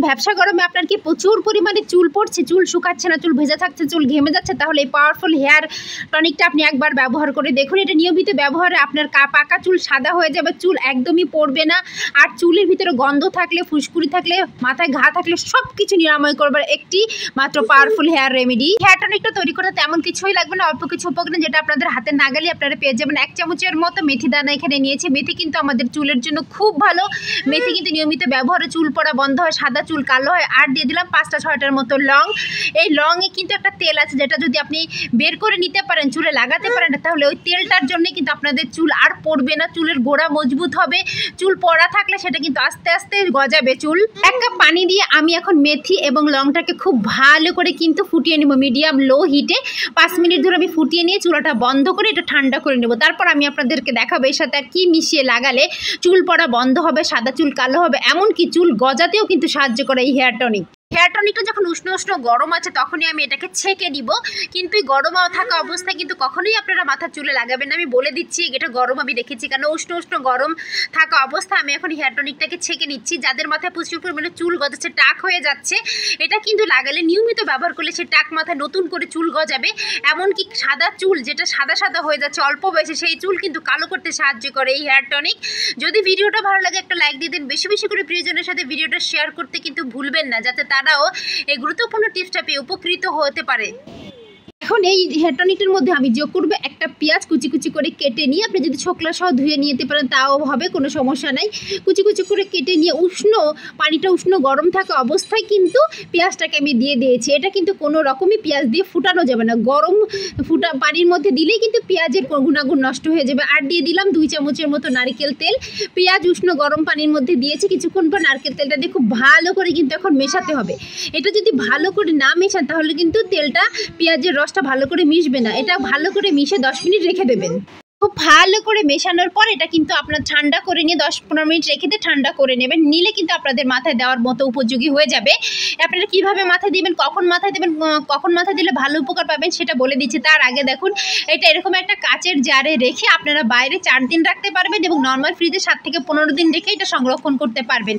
ব্যবসা গরমে আপনার কি প্রচুর পরিমাণে চুল পড়ছে, চুল শুকাচ্ছে না, চুল ভেজা থাকছে, চুল ঘেমে যাচ্ছে, তাহলে এই পাওয়ারফুল হেয়ার টনিকটা আপনি একবার ব্যবহার করে দেখুন। এটা নিয়মিত ব্যবহারে আপনার পাকা চুল সাদা হয়ে যাবে, চুল একদমই পড়বে না। আর চুলের ভিতরে গন্ধ থাকলে, ফুসকুড়ি থাকলে, মাথায় ঘা থাকলে সব কিছু নিরাময় করবার একটি মাত্র পাওয়ারফুল হেয়ার রেমেডি। হেয়ার টনিকটা তৈরি করতে তেমন কিছুই লাগবে না, অল্প কিছু উপকরণ যেটা আপনাদের হাতে নাগালে আপনারা পেয়ে যাবেন। 1 চামচের মতো মেথি দানা এখানে নিয়েছি। মেথি কিন্তু আমাদের চুলের জন্য খুব ভালো। মেথি কিন্তু নিয়মিত ব্যবহারে চুল পড়া বন্ধ হয়, সাদা চুল কালো হয়। আর দিয়ে দিলাম 5টা-6টার মতো লং। এই লংয়ে কিন্তু একটা তেল আছে, যেটা যদি আপনি বের করে নিতে পারেন, চুলে লাগাতে পারেন, তাহলে ওই তেলটার জন্য কিন্তু আপনাদের চুল আর পড়বে না, চুলের গোড়া মজবুত হবে। চুল পড়া থাকলে সেটা কিন্তু আস্তে আস্তে গজাবে চুল। 1 কাপ পানি দিয়ে আমি এখন মেথি এবং লংটাকে খুব ভালো করে কিন্তু ফুটিয়ে নেব মিডিয়াম লো হিটে। 5 মিনিট ধরে আমি ফুটিয়ে নিয়ে চুলাটা বন্ধ করে এটা ঠান্ডা করে নেব। তারপর আমি আপনাদেরকে দেখাবো এর সাথে আর কি মিশিয়ে লাগালে চুল পড়া বন্ধ হবে, সাদা চুল কালো হবে, এমনকি চুল গজাতেও কিন্তু সাহায্য করে এই হেয়ার টনিক। হেয়ার টনিকটা যখন উষ্ণ উষ্ণ গরম আছে তখনই আমি এটাকে ছেঁকে দিব, কিন্তু এই গরম থাকা অবস্থায় কিন্তু কখনোই আপনারা মাথার চুলে লাগাবেন না। আমি বলে দিচ্ছি, এটা গরম আমি রেখেছি কারণ উষ্ণ উষ্ণ গরম থাকা অবস্থায় আমি এখন হেয়ার টনিকটাকে ছেঁকে নিচ্ছি। যাদের মাথায় প্রচুর পরিমাণে চুল গজাচ্ছে, টাক হয়ে যাচ্ছে, এটা কিন্তু লাগালে নিয়মিত ব্যবহার করলে সে টাক মাথায় নতুন করে চুল গজাবে। এমনকি সাদা চুল যেটা সাদা সাদা হয়ে যাচ্ছে অল্প বয়সে, সেই চুল কিন্তু কালো করতে সাহায্য করে এই হেয়ার টনিক। যদি ভিডিওটা ভালো লাগে একটা লাইক দিয়ে দিন, বেশি বেশি করে প্রিয়জনের সাথে ভিডিওটা শেয়ার করতে কিন্তু ভুলবেন না, যাতে তারাও এই গুরুত্বপূর্ণ টিপসটা পেয়ে উপকৃত হতে পারে। এখন এই হেয়ার টনিকটার মধ্যে আমি যোগ করবো একটা পেঁয়াজ কুচি কুচি করে কেটে নিয়ে, আপনি যদি ছোকলা সহ ধুয়ে নিতে পারেন তাও হবে, কোনো সমস্যা নাই। কুচি কুচি করে কেটে নিয়ে পানিটা উষ্ণ গরম থাকা অবস্থায় কিন্তু পেঁয়াজটাকে আমি দিয়ে দিয়েছি। এটা কিন্তু কোনো রকমই পেঁয়াজ দিয়ে ফুটানো যাবে না, গরম পানির মধ্যে দিলেই কিন্তু পেঁয়াজের গুণাগুণ নষ্ট হয়ে যাবে। আর দিয়ে দিলাম 2 চামচের মতো নারকেল তেল। পেঁয়াজ উষ্ণ গরম পানির মধ্যে দিয়েছি, কিছুক্ষণ পর নারকেল তেলটা দিয়ে খুব ভালো করে কিন্তু এখন মেশাতে হবে। এটা যদি ভালো করে না মেশান তাহলে কিন্তু তেলটা পেঁয়াজের রসটা ভালো করে মিশবে না। এটা ভালো করে মিশে 10 মিনিট রেখে দেবেন। খুব ভালো করে মেশানোর পর এটা কিন্তু আপনার ঠান্ডা করে নিয়ে 10-15 মিনিট রেখে দিয়ে ঠান্ডা করে নেবেন। নিলে কিন্তু আপনাদের মাথায় দেওয়ার মতো উপযোগী হয়ে যাবে। আপনারা কীভাবে মাথায় দিবেন, কখন মাথায় দেবেন, কখন মাথায় দিলে ভালো উপকার পাবেন সেটা বলে দিচ্ছি। তার আগে দেখুন, এটা এরকম একটা কাচের জারে রেখে আপনারা বাইরে 4 দিন রাখতে পারবেন এবং নর্মাল ফ্রিজে 7 থেকে 15 দিন রেখে এটা সংরক্ষণ করতে পারবেন।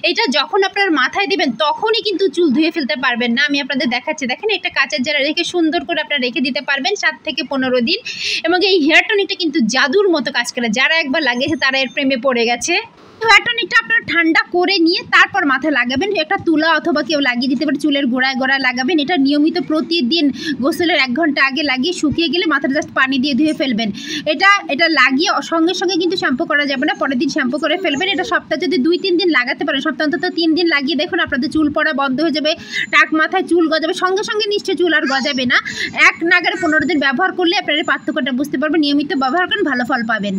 এটা যখন আপনার মাথায় দিবেন তখনই কিন্তু চুল ধুয়ে ফেলতে পারবেন না। আমি আপনাদের দেখাচ্ছি, দেখেন একটা কাচের জারে রেখে সুন্দর করে আপনারা রেখে দিতে পারবেন 7 থেকে 15 দিন। এবং এই হেয়ার টনিকটা কিন্তু জাদুর মতো কাজ করে, যারা একবার লাগিয়েছে তারা এর প্রেমে পড়ে গেছে। হেয়ার টনিকটা আপনারা ঠান্ডা করে নিয়ে তারপর মাথায় লাগাবেন। একটা তুলা অথবা কেউ লাগিয়ে দিতে পারে, চুলের গোড়ায় গোড়ায় লাগাবেন। এটা নিয়মিত প্রতিদিন গোসলের 1 ঘন্টা আগে লাগিয়ে শুকিয়ে গেলে মাথাটা জাস্ট পানি দিয়ে ধুয়ে ফেলবেন। এটা লাগিয়ে সঙ্গে সঙ্গে কিন্তু শ্যাম্পু করা যাবে না, পরের দিন শ্যাম্পু করে ফেলবেন। এটা সপ্তাহে যদি 2-3 দিন লাগাতে পারেন, সপ্তাহে অন্তত 3 দিন লাগিয়ে দেখুন আপনাদের চুল পড়া বন্ধ হয়ে যাবে, টাক মাথায় চুল গজাবে, সঙ্গে সঙ্গে নিশ্চয়ই চুল আর গজাবে না। 1 নাগারে 15 দিন ব্যবহার করলে আপনারা পার্থক্যটা বুঝতে পারবেন। নিয়মিত ব্যবহার করেন, ভালো ফল পাবেন।